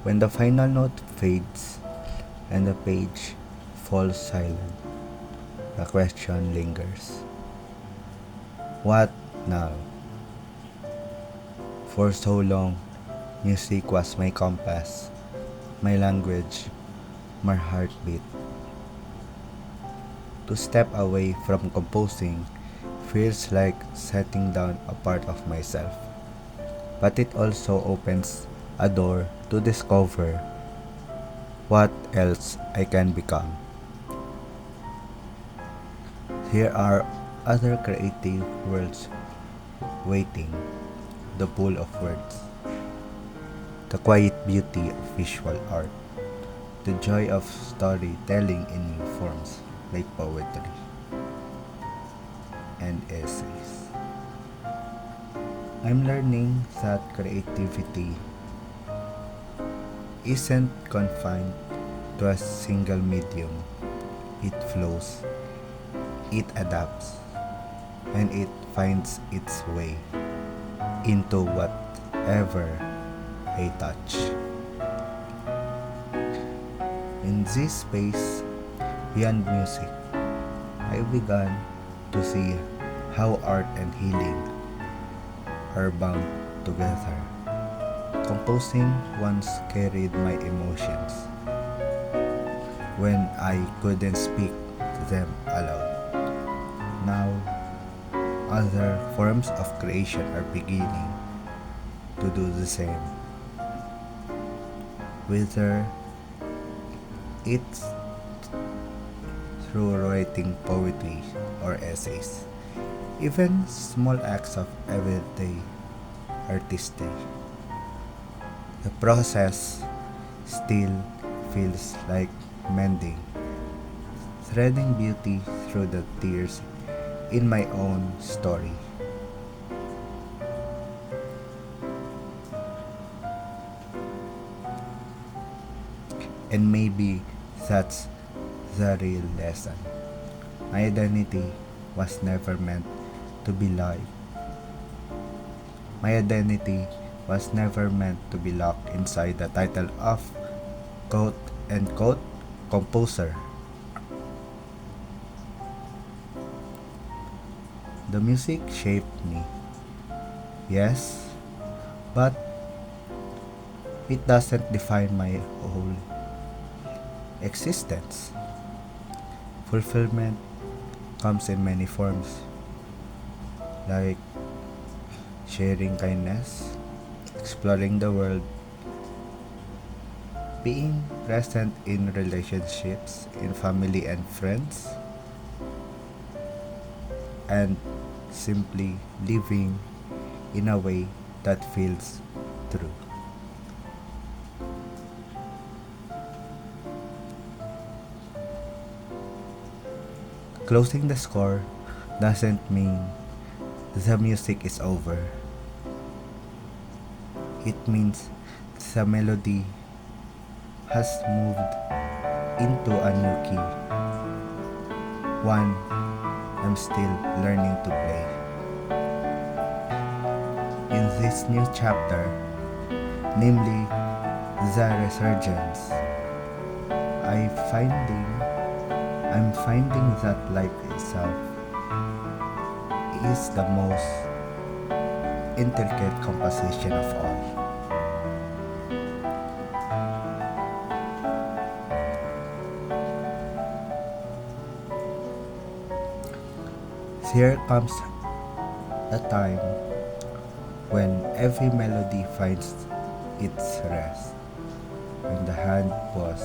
When the final note fades and the page falls silent, the question lingers. What now? For so long, music was my compass, my language, my heartbeat. To step away from composing feels like setting down a part of myself, but it also opens a door to discover what else I can become. Here are other creative worlds waiting, the pool of words, the quiet beauty of visual art, the joy of storytelling in new forms like poetry and essays. I'm learning that creativity isn't confined to a single medium. It flows, it adapts, and it finds its way into whatever I touch. In this space, beyond music, I began to see how art and healing are bound together. Composing once carried my emotions when I couldn't speak them aloud. Now, other forms of creation are beginning to do the same. Whether it's through writing poetry or essays, even small acts of everyday artistry. The process still feels like mending, threading beauty through the tears in my own story. And maybe that's the real lesson. My identity was never meant to be live. My identity was never meant to be locked inside the title of quote unquote composer. The music shaped me, yes, but it doesn't define my whole existence. Fulfillment comes in many forms, like sharing kindness, exploring the world, being present in relationships, in family and friends, and simply living in a way that feels true. Closing the score doesn't mean the music is over. It means the melody has moved into a new key, one I'm still learning to play. In this new chapter, namely the resurgence, I finding I'm finding that life itself is the most intricate composition of all. Here comes a time when every melody finds its rest, when the hand was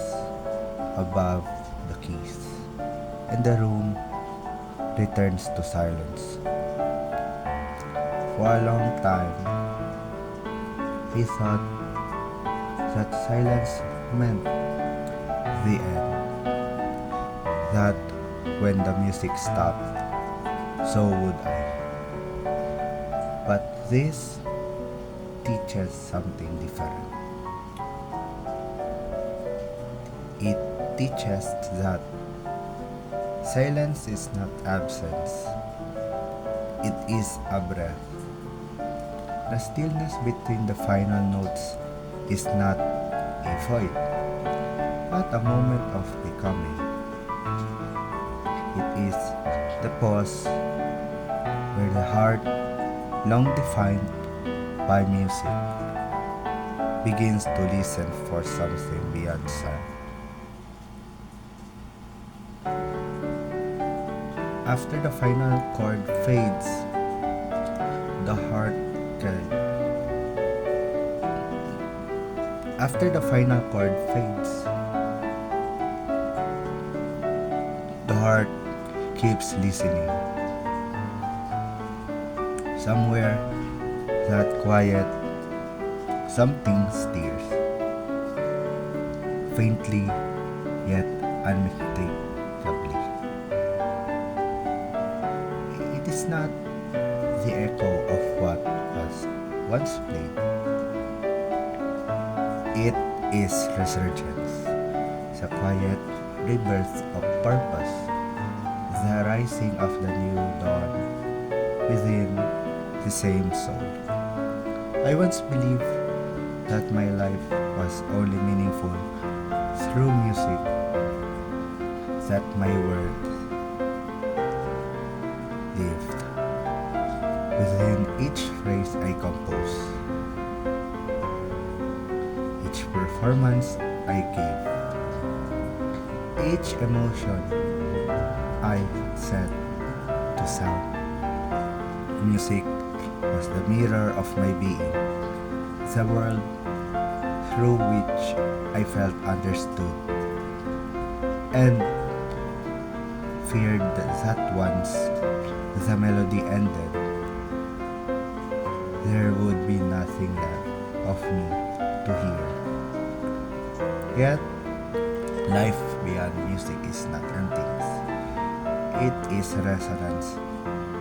above the keys, and the room returns to silence. For a long time, he thought that silence meant the end, that when the music stopped, so would I. But this teaches something different. It teaches that silence is not absence, it is a breath. The stillness between the final notes is not a void, but a moment of becoming. It is the pause where the heart, long defined by music, begins to listen for something beyond sound. After the final chord fades, the heart can. After the final chord fades, the heart keeps listening. Somewhere, that quiet, something stirs, faintly yet unmistakably. It is not the echo of what was once played. It is resurgence, the quiet rebirth of purpose, the rising of the new dawn within the same soul. I once believed that my life was only meaningful through music, that my words lived within each phrase I compose, each performance I gave, each emotion I set to sound. Music was the mirror of my being, the world through which I felt understood, and feared that once the melody ended, there would be nothing left of me to hear. Yet, life beyond music is not emptiness. It is resonance,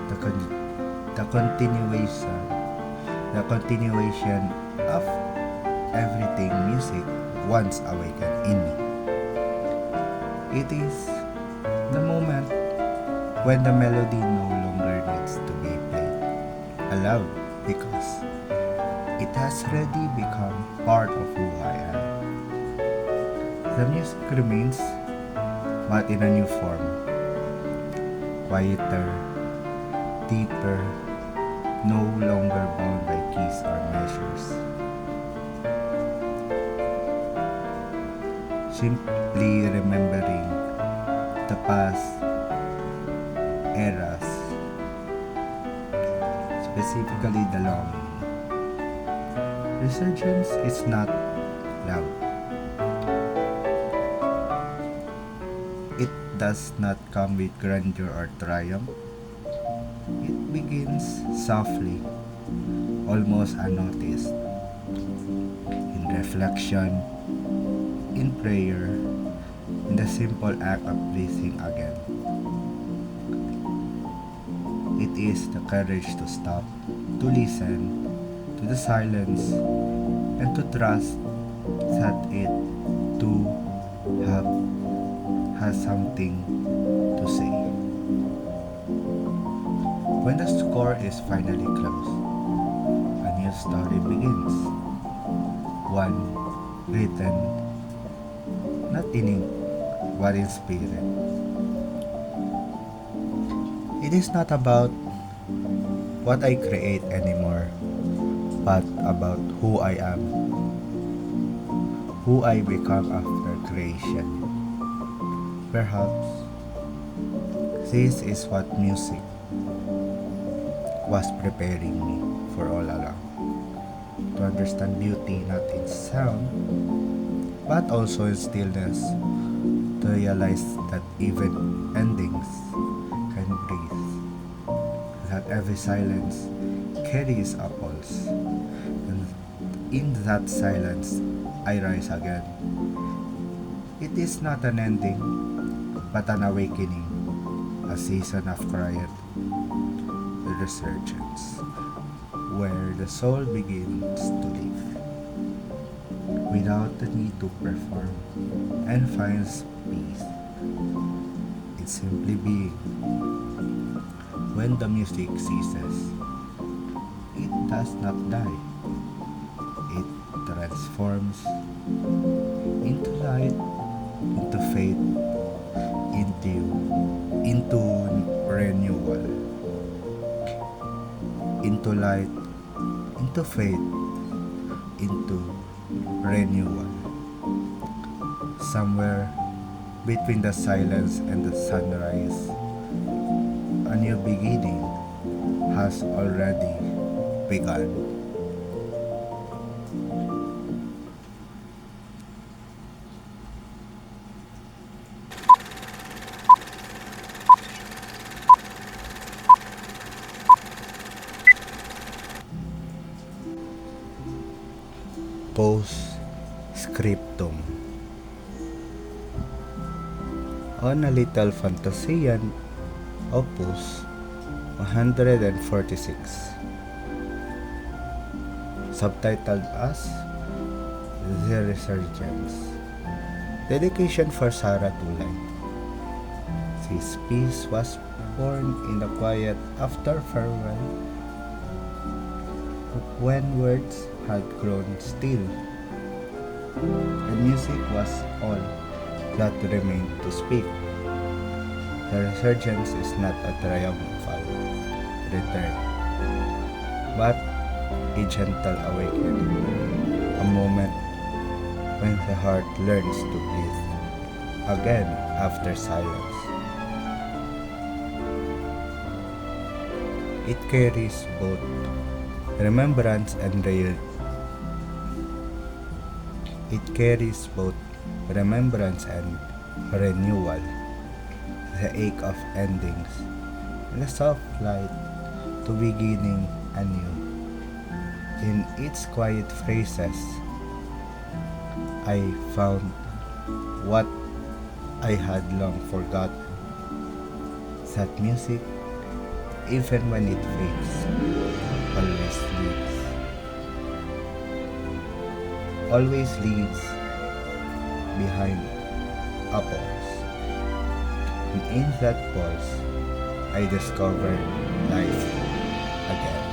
the, con- the continuation of everything music once awakened in me. It is the moment when the melody no longer needs to be played aloud because it has already become part of who I am. The music remains, but in a new form, quieter, deeper, no longer bound by keys or measures. Simply remembering the past eras, specifically the longing. Resurgence is not loud. It does not come with grandeur or triumph. It begins softly, almost unnoticed, in reflection, in prayer, in the simple act of breathing again. It is the courage to stop, to listen to the silence, and to trust that it too have, has something to say. When the score is finally closed, a new story begins. One written not in ink, but in spirit. It is not about what I create anymore, but about who I am, who I become after creation. Perhaps this is what music was preparing me for all along. To understand beauty not in sound, but also in stillness, to realize that even endings can breathe, that every silence carries a pulse, and in that silence I rise again. It is not an ending, but an awakening, a season of quiet resurgence, where the soul begins to live without the need to perform and finds peace in simply being. When the music ceases, it does not die. It transforms, into light, into faith, into into renewal, into light, into faith, into renewal. Somewhere between the silence and the sunrise, a new beginning has already begun. Post-scriptum. On a little Fantasian, Opus 146, subtitled as The Resurgence. Dedication for Sarah Tulay. This piece was born in the quiet after farewell, when words had grown still, and music was all that remained to speak. The resurgence is not a triumphal return, but a gentle awakening, a moment when the heart learns to breathe again after silence. It carries both remembrance and renewal, the ache of endings, and the soft light to beginning anew. In its quiet phrases, I found what I had long forgotten, that music, even when it fades, always leaves behind a pause. And in that pause, I discovered life again.